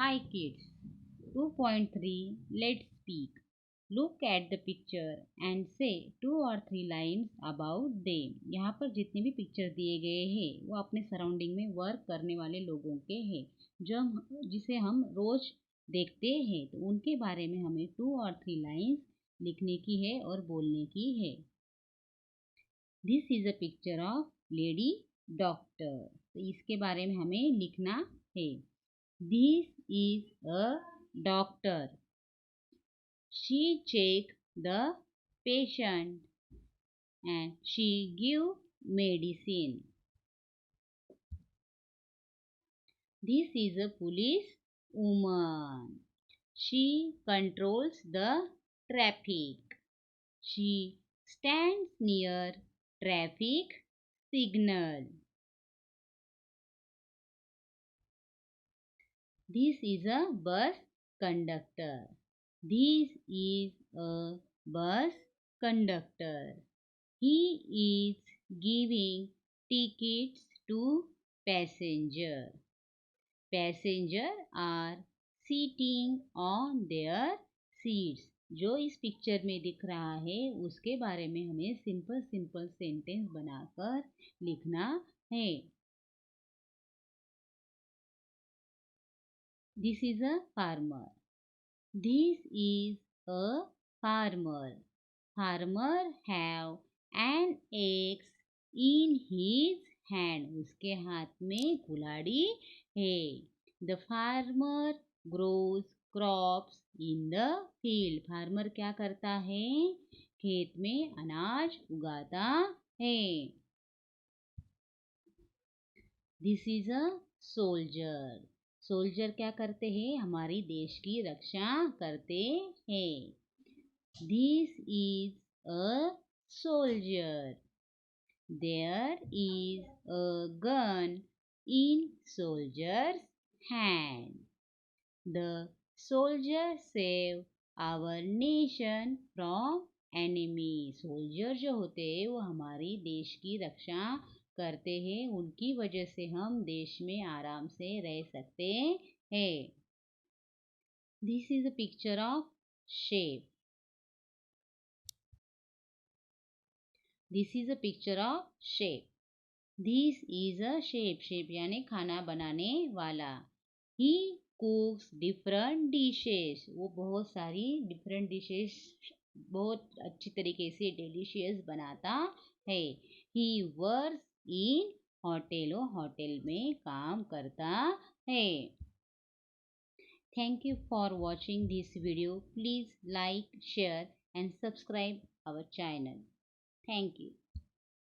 Hi kids. 2.3 Let's speak. Look at the picture and say two or three lines about them. यहाँ पर जितने भी picture दिए गए हैं वो अपने सराउंडिंग में वर्क करने वाले लोगों के हैं जिसे हम रोज देखते हैं। तो उनके बारे में हमें टू और थ्री लाइन्स लिखने की है और बोलने की है। This is a picture of lady doctor. तो इसके बारे में हमें लिखना है। This is a doctor. She check the patient and she give medicine. This is a police woman. She controls the traffic. She stands near traffic signal. This is a bus conductor. This is a bus conductor. He is giving tickets to passenger. Passenger are sitting on their seats. जो इस picture में दिख रहा है उसके बारे में हमें सिंपल सिंपल सेंटेंस बनाकर लिखना है। This is a farmer. This is a farmer. Farmer have an axe in his hand. उसके हाथ में कुल्हाड़ी है। The farmer grows crops in the field. Farmer क्या करता है? खेत में अनाज उगाता है। This is a soldier. Soldier क्या करते हैं? हमारी देश की रक्षा करते हैं। This is a soldier. There is a gun in soldier's hand. The soldier save our nation from enemy. Soldier जो होते हैं वो हमारी देश की रक्षा करते हैं। उनकी वजह से हम देश में आराम से रह सकते हैं। This is a picture of shape. This is a picture of shape. This is a shape. Shape यानी खाना बनाने वाला। He cooks different dishes. वो बहुत सारी different dishes बहुत अच्छी तरीके से डिलीशियस बनाता है। He works in hotel. वो होटल में काम करता है। Thank you for watching this video. Please like, share and subscribe our channel. Thank you.